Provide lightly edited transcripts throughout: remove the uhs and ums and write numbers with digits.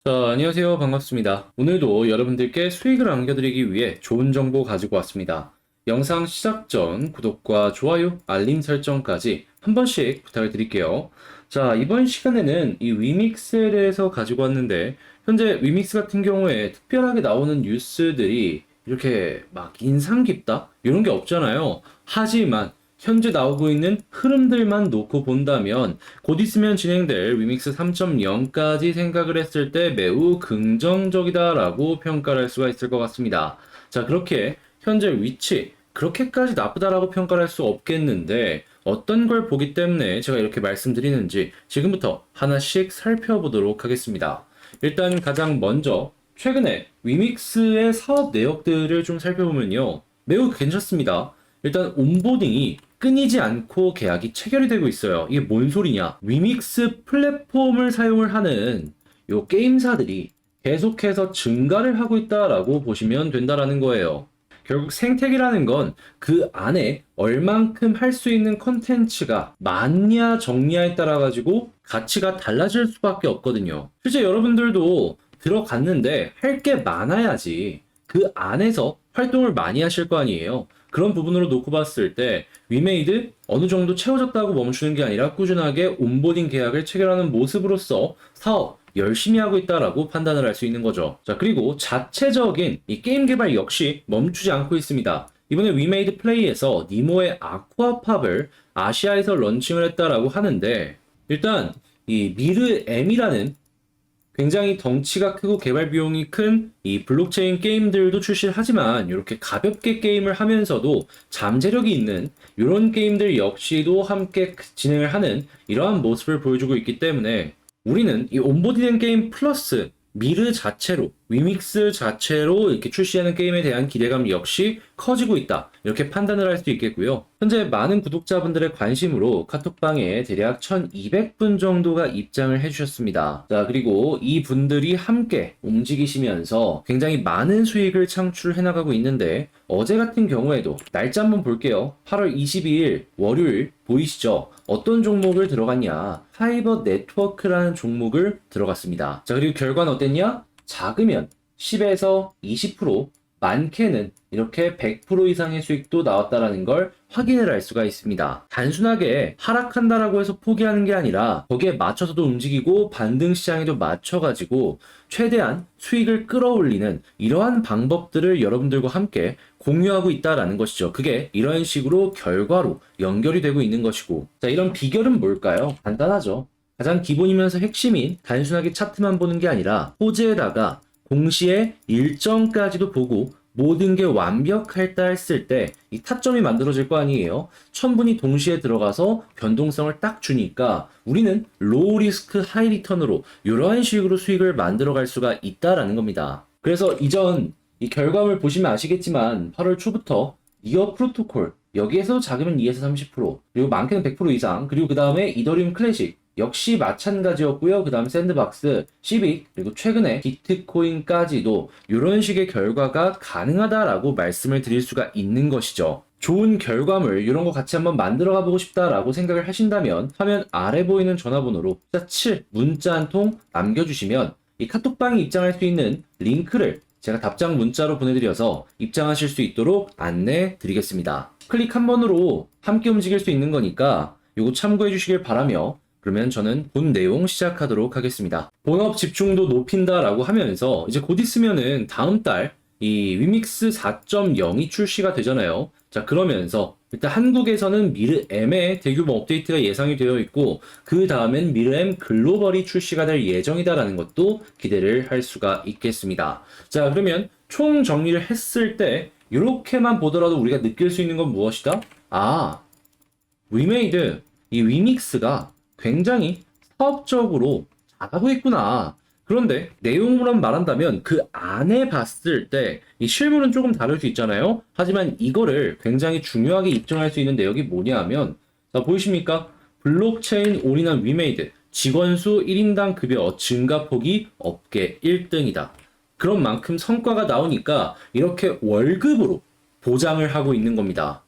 자, 안녕하세요. 반갑습니다. 오늘도 여러분들께 수익을 안겨드리기 위해 좋은 정보 가지고 왔습니다. 영상 시작 전 구독과 좋아요, 알림 설정까지 한 번씩 부탁을 드릴게요. 자, 이번 시간에는 이 위믹스에 대해서 가지고 왔는데, 현재 위믹스 같은 경우에 특별하게 나오는 뉴스들이 이렇게 막 인상 깊다? 이런 게 없잖아요. 하지만 현재 나오고 있는 흐름들만 놓고 본다면 곧 있으면 진행될 위믹스 3.0까지 생각을 했을 때 매우 긍정적이다라고 평가를 할 수가 있을 것 같습니다. 자, 그렇게 현재 위치, 그렇게까지 나쁘다라고 평가를 할 수 없겠는데 어떤 걸 보기 때문에 제가 이렇게 말씀드리는지 지금부터 하나씩 살펴보도록 하겠습니다. 일단 가장 먼저 최근에 위믹스의 사업 내역들을 좀 살펴보면요. 매우 괜찮습니다. 일단 온보딩이 끊이지 않고 계약이 체결이 되고 있어요. 이게 뭔 소리냐? 위믹스 플랫폼을 사용을 하는 요 게임사들이 계속해서 증가를 하고 있다라고 보시면 된다라는 거예요. 결국 생태계라는 건 그 안에 얼만큼 할 수 있는 컨텐츠가 많냐 적냐에 따라 가지고 가치가 달라질 수밖에 없거든요. 실제 여러분들도 들어갔는데 할 게 많아야지 그 안에서 활동을 많이 하실 거 아니에요. 그런 부분으로 놓고 봤을 때 위메이드 어느 정도 채워졌다고 멈추는 게 아니라 꾸준하게 온보딩 계약을 체결하는 모습으로서 사업 열심히 하고 있다라고 판단을 할 수 있는 거죠. 자, 그리고 자체적인 이 게임 개발 역시 멈추지 않고 있습니다. 이번에 위메이드 플레이에서 니모의 아쿠아팝을 아시아에서 런칭을 했다라고 하는데, 일단 이 미르 M이라는 굉장히 덩치가 크고 개발 비용이 큰 이 블록체인 게임들도 출시를 하지만 이렇게 가볍게 게임을 하면서도 잠재력이 있는 이런 게임들 역시도 함께 진행을 하는 이러한 모습을 보여주고 있기 때문에 우리는 이 온보디된 게임 플러스 미르 자체로, 위믹스 자체로 이렇게 출시하는 게임에 대한 기대감 역시 커지고 있다, 이렇게 판단을 할 수 있겠고요. 현재 많은 구독자분들의 관심으로 카톡방에 대략 1200분 정도가 입장을 해주셨습니다. 자, 그리고 이 분들이 함께 움직이시면서 굉장히 많은 수익을 창출해 나가고 있는데, 어제 같은 경우에도 날짜 한번 볼게요. 8월 22일 월요일 보이시죠? 어떤 종목을 들어갔냐? 파이버 네트워크라는 종목을 들어갔습니다. 자, 그리고 결과는 어땠냐? 작으면 10에서 20%, 많게는 이렇게 100% 이상의 수익도 나왔다라는 걸 확인을 할 수가 있습니다. 단순하게 하락한다라고 해서 포기하는 게 아니라 거기에 맞춰서도 움직이고 반등 시장에도 맞춰가지고 최대한 수익을 끌어올리는 이러한 방법들을 여러분들과 함께 공유하고 있다라는 것이죠. 그게 이런 식으로 결과로 연결이 되고 있는 것이고, 자, 이런 비결은 뭘까요? 간단하죠. 가장 기본이면서 핵심인 단순하게 차트만 보는 게 아니라 호재에다가 동시에 일정까지도 보고 모든 게 완벽했다 했을 때 이 타점이 만들어질 거 아니에요. 천분이 동시에 들어가서 변동성을 딱 주니까 우리는 로우 리스크 하이 리턴으로 이러한 식으로 수익을 만들어 갈 수가 있다라는 겁니다. 그래서 이전 이 결과물 보시면 아시겠지만 8월 초부터 니어 프로토콜 여기에서 작으면 2에서 30%, 그리고 많게는 100% 이상, 그리고 그 다음에 이더리움 클래식 역시 마찬가지였고요. 그 다음 샌드박스, 시빅, 그리고 최근에 비트코인까지도 이런 식의 결과가 가능하다라고 말씀을 드릴 수가 있는 것이죠. 좋은 결과물 이런 거 같이 한번 만들어 가보고 싶다라고 생각을 하신다면 화면 아래 보이는 전화번호로 숫자 7 문자 한 통 남겨주시면 이 카톡방에 입장할 수 있는 링크를 제가 답장 문자로 보내드려서 입장하실 수 있도록 안내 드리겠습니다. 클릭 한 번으로 함께 움직일 수 있는 거니까 이거 참고해 주시길 바라며, 그러면 저는 본 내용 시작하도록 하겠습니다. 본업 집중도 높인다라고 하면서 이제 곧 있으면은 다음 달 이 위믹스 4.0이 출시가 되잖아요. 자, 그러면서 일단 한국에서는 미르 M의 대규모 업데이트가 예상이 되어 있고, 그 다음엔 미르 M 글로벌이 출시가 될 예정이다라는 것도 기대를 할 수가 있겠습니다. 자, 그러면 총 정리를 했을 때 이렇게만 보더라도 우리가 느낄 수 있는 건 무엇이다? 아, 위메이드, 이 위믹스가 굉장히 사업적으로 잘하고 있구나. 그런데 내용으로만 말한다면 그 안에 봤을 때 이 실물은 조금 다를 수 있잖아요. 하지만 이거를 굉장히 중요하게 입증할 수 있는 내역이 뭐냐 하면, 자, 보이십니까? 블록체인 올인한 위메이드 직원 수 1인당 급여 증가폭이 업계 1등이다. 그런 만큼 성과가 나오니까 이렇게 월급으로 보장을 하고 있는 겁니다.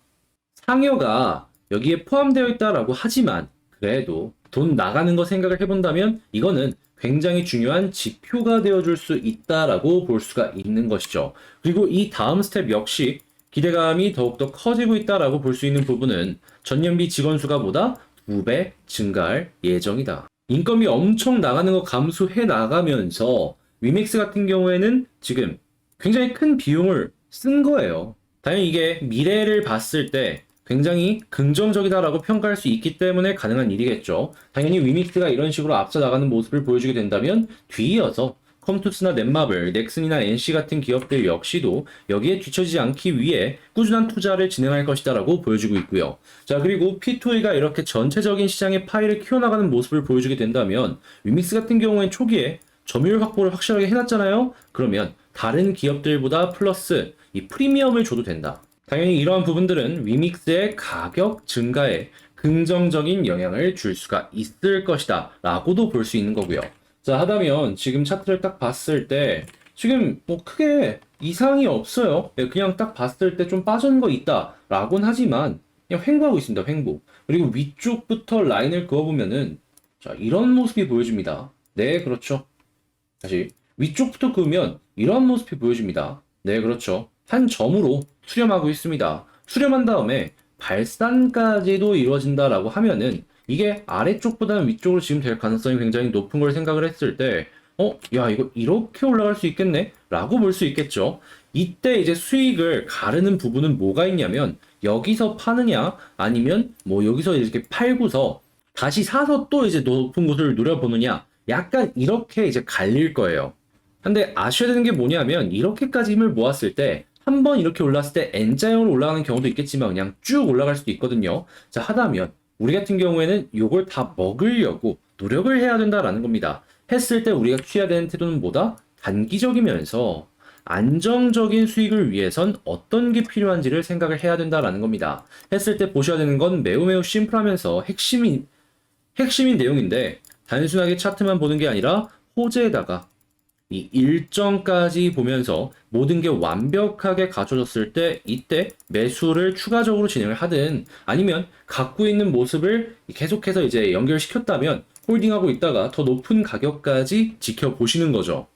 상여가 여기에 포함되어 있다라고 하지만 그래도 돈 나가는 거 생각을 해본다면 이거는 굉장히 중요한 지표가 되어줄 수 있다라고 볼 수가 있는 것이죠. 그리고 이 다음 스텝 역시 기대감이 더욱더 커지고 있다라고 볼 수 있는 부분은 전년비 직원 수가 보다 2배 증가할 예정이다. 인건비 엄청 나가는 거 감수해 나가면서 위믹스 같은 경우에는 지금 굉장히 큰 비용을 쓴 거예요. 당연히 이게 미래를 봤을 때 굉장히 긍정적이다라고 평가할 수 있기 때문에 가능한 일이겠죠. 당연히 위믹스가 이런 식으로 앞서 나가는 모습을 보여주게 된다면 뒤이어서 컴투스나 넷마블, 넥슨이나 NC 같은 기업들 역시도 여기에 뒤처지지 않기 위해 꾸준한 투자를 진행할 것이다라고 보여주고 있고요. 자, 그리고 P2A가 이렇게 전체적인 시장의 파이를 키워나가는 모습을 보여주게 된다면 위믹스 같은 경우엔 초기에 점유율 확보를 확실하게 해놨잖아요. 그러면 다른 기업들보다 플러스 이 프리미엄을 줘도 된다. 당연히 이러한 부분들은 위믹스의 가격 증가에 긍정적인 영향을 줄 수가 있을 것이다 라고도 볼 수 있는 거고요. 자, 하다면 지금 차트를 딱 봤을 때 지금 뭐 크게 이상이 없어요. 그냥 딱 봤을 때 좀 빠진 거 있다 라고는 하지만 그냥 횡보하고 있습니다. 횡보. 그리고 위쪽부터 라인을 그어보면은 자, 이런 모습이 보여집니다. 네, 그렇죠. 다시 위쪽부터 그으면 이런 모습이 보여집니다. 네, 그렇죠. 한 점으로 수렴하고 있습니다. 수렴한 다음에 발산까지도 이루어진다라고 하면은 이게 아래쪽보다는 위쪽으로 지금 될 가능성이 굉장히 높은 걸 생각을 했을 때 야, 이거 이렇게 올라갈 수 있겠네? 라고 볼 수 있겠죠. 이때 이제 수익을 가르는 부분은 뭐가 있냐면 여기서 파느냐 아니면 뭐 여기서 이렇게 팔고서 다시 사서 또 이제 높은 곳을 노려보느냐 약간 이렇게 이제 갈릴 거예요. 근데 아셔야 되는 게 뭐냐면 이렇게까지 힘을 모았을 때 한 번 이렇게 올랐을 때 N자형으로 올라가는 경우도 있겠지만 그냥 쭉 올라갈 수도 있거든요. 자, 하다면 우리 같은 경우에는 이걸 다 먹으려고 노력을 해야 된다라는 겁니다. 했을 때 우리가 취해야 되는 태도는 뭐다? 단기적이면서 안정적인 수익을 위해선 어떤 게 필요한지를 생각을 해야 된다라는 겁니다. 했을 때 보셔야 되는 건 매우 심플하면서 핵심인 내용인데 단순하게 차트만 보는 게 아니라 호재에다가 이 일정까지 보면서 모든 게 완벽하게 갖춰졌을 때 이때 매수를 추가적으로 진행을 하든 아니면 갖고 있는 모습을 계속해서 이제 연결시켰다면 홀딩하고 있다가 더 높은 가격까지 지켜보시는 거죠.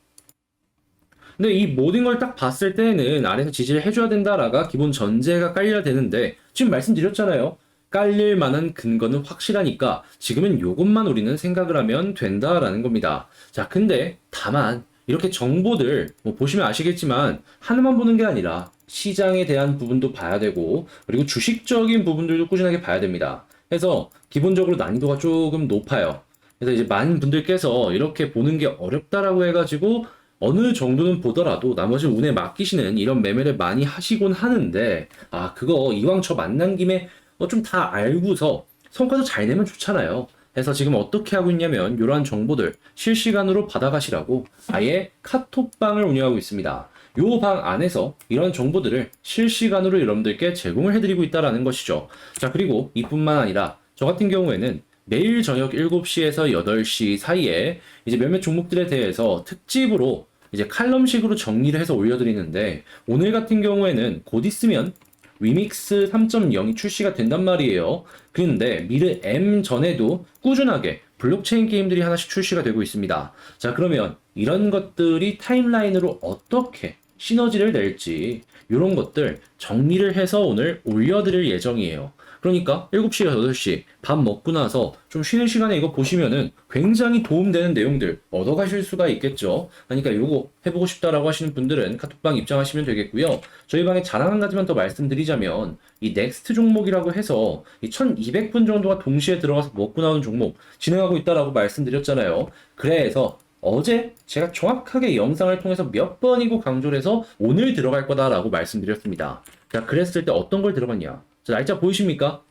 근데 이 모든 걸 딱 봤을 때는 아래에서 지지를 해줘야 된다라가 기본 전제가 깔려야 되는데 지금 말씀드렸잖아요. 깔릴 만한 근거는 확실하니까 지금은 요것만 우리는 생각을 하면 된다라는 겁니다. 자, 근데 다만 이렇게 정보들 뭐 보시면 아시겠지만 하나만 보는 게 아니라 시장에 대한 부분도 봐야 되고 그리고 주식적인 부분들도 꾸준하게 봐야 됩니다. 그래서 기본적으로 난이도가 조금 높아요. 그래서 이제 많은 분들께서 이렇게 보는 게 어렵다라고 해가지고 어느 정도는 보더라도 나머지 운에 맡기시는 이런 매매를 많이 하시곤 하는데 그거 이왕 저 만난 김에 좀 다 알고서 성과도 잘 내면 좋잖아요. 그래서 지금 어떻게 하고 있냐면 이러한 정보들 실시간으로 받아가시라고 아예 카톡방을 운영하고 있습니다. 요 방 안에서 이런 정보들을 실시간으로 여러분들께 제공을 해드리고 있다라는 것이죠. 자, 그리고 이뿐만 아니라 저 같은 경우에는 매일 저녁 7시에서 8시 사이에 이제 몇몇 종목들에 대해서 특집으로 이제 칼럼식으로 정리를 해서 올려드리는데 오늘 같은 경우에는 곧 있으면 위믹스 3.0이 출시가 된단 말이에요. 그런데 미르 M 전에도 꾸준하게 블록체인 게임들이 하나씩 출시가 되고 있습니다. 자, 그러면 이런 것들이 타임라인으로 어떻게 시너지를 낼지 이런 것들 정리를 해서 오늘 올려드릴 예정이에요. 그러니까 7시에서 8시 밥 먹고 나서 좀 쉬는 시간에 이거 보시면은 굉장히 도움되는 내용들 얻어가실 수가 있겠죠. 그러니까 이거 해보고 싶다라고 하시는 분들은 카톡방 입장하시면 되겠고요. 저희 방에 자랑 한 가지만 더 말씀드리자면 이 넥스트 종목이라고 해서 이 1200분 정도가 동시에 들어가서 먹고 나오는 종목 진행하고 있다라고 말씀드렸잖아요. 그래서 어제 제가 정확하게 영상을 통해서 몇 번이고 강조를 해서 오늘 들어갈 거다라고 말씀드렸습니다. 자, 그랬을 때 어떤 걸 들어갔냐? 자, 날짜 보이십니까?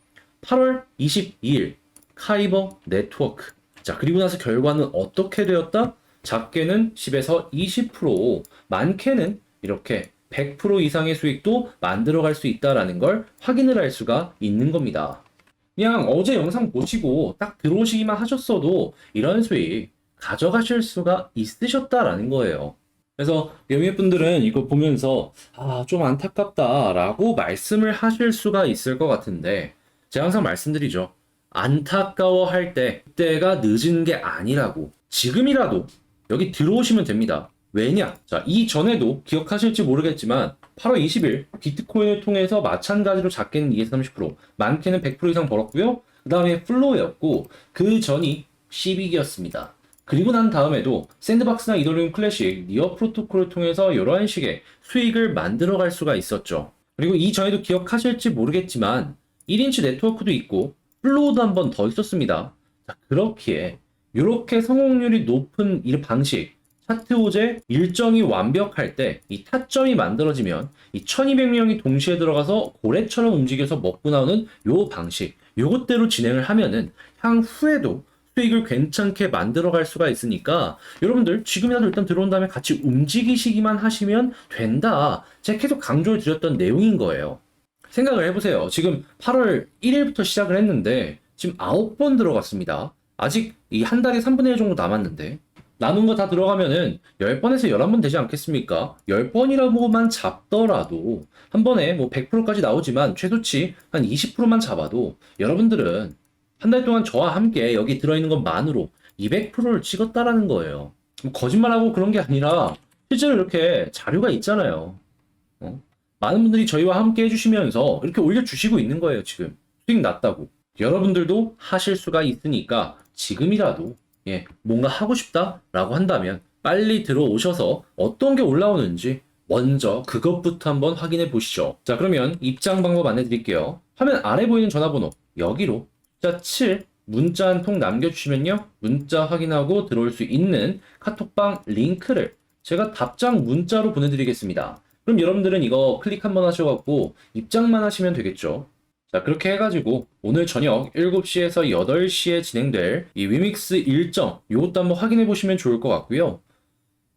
8월 22일 카이버 네트워크. 자, 그리고 나서 결과는 어떻게 되었다? 작게는 10에서 20%, 많게는 이렇게 100% 이상의 수익도 만들어갈 수 있다라는 걸 확인을 할 수가 있는 겁니다. 그냥 어제 영상 보시고 딱 들어오시기만 하셨어도 이런 수익 가져가실 수가 있으셨다라는 거예요. 그래서 몇몇 분들은 이거 보면서 좀 안타깝다라고 말씀을 하실 수가 있을 것 같은데 제가 항상 말씀드리죠. 안타까워할 때 그때가 늦은 게 아니라고. 지금이라도 여기 들어오시면 됩니다. 왜냐? 자, 이전에도 기억하실지 모르겠지만 8월 20일 비트코인을 통해서 마찬가지로 작게는 230%, 많게는 100% 이상 벌었고요. 그 다음에 플로우였고 그 전이 시빅이었습니다. 그리고 난 다음에도 샌드박스나 이더리움 클래식, 니어 프로토콜을 통해서 이러한 식의 수익을 만들어갈 수가 있었죠. 그리고 이전에도 기억하실지 모르겠지만 1인치 네트워크도 있고 플로우도 한 번 더 있었습니다. 자, 그렇기에 이렇게 성공률이 높은 이 방식, 차트 호재 일정이 완벽할 때 이 타점이 만들어지면 이 1200명이 동시에 들어가서 고래처럼 움직여서 먹고 나오는 요 방식, 요것대로 진행을 하면은 향후에도 수익을 괜찮게 만들어 갈 수가 있으니까 여러분들 지금이라도 일단 들어온 다음에 같이 움직이시기만 하시면 된다. 제가 계속 강조를 드렸던 내용인 거예요. 생각을 해보세요. 지금 8월 1일부터 시작을 했는데 지금 9번 들어갔습니다. 아직 이 한 달에 3분의 1 정도 남았는데 나눈 거 다 들어가면은 10번에서 11번 되지 않겠습니까? 10번이라고만 잡더라도 한 번에 뭐 100%까지 나오지만 최소치 한 20%만 잡아도 여러분들은 한 달 동안 저와 함께 여기 들어있는 것만으로 200%를 찍었다라는 거예요. 뭐 거짓말하고 그런 게 아니라 실제로 이렇게 자료가 있잖아요. 어? 많은 분들이 저희와 함께 해주시면서 이렇게 올려주시고 있는 거예요, 지금. 수익 났다고. 여러분들도 하실 수가 있으니까 지금이라도 뭔가 하고 싶다라고 한다면 빨리 들어오셔서 어떤 게 올라오는지 먼저 그것부터 한번 확인해 보시죠. 자, 그러면 입장 방법 안내 드릴게요. 화면 아래 보이는 전화번호 여기로 숫자 7 문자 한 통 남겨주시면요. 문자 확인하고 들어올 수 있는 카톡방 링크를 제가 답장 문자로 보내드리겠습니다. 그럼 여러분들은 이거 클릭 한번 하셔갖고 입장만 하시면 되겠죠. 자, 그렇게 해가지고 오늘 저녁 7시에서 8시에 진행될 이 위믹스 일정 요것도 한번 확인해 보시면 좋을 것 같고요.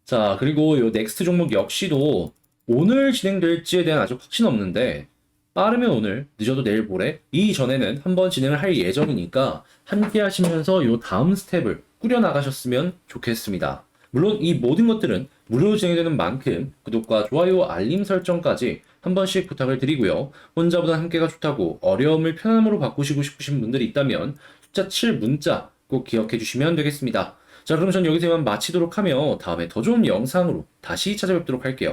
자, 그리고 요 넥스트 종목 역시도 오늘 진행될지에 대한 아직 확신 없는데 빠르면 오늘, 늦어도 내일 모레 이전에는 한번 진행을 할 예정이니까 함께 하시면서 요 다음 스텝을 꾸려나가셨으면 좋겠습니다. 물론 이 모든 것들은 무료로 진행되는 만큼 구독과 좋아요, 알림 설정까지 한 번씩 부탁을 드리고요. 혼자보다 함께가 좋다고 어려움을 편함으로 바꾸시고 싶으신 분들이 있다면 숫자 7 문자 꼭 기억해 주시면 되겠습니다. 자, 그럼 전 여기서 이만 마치도록 하며 다음에 더 좋은 영상으로 다시 찾아뵙도록 할게요.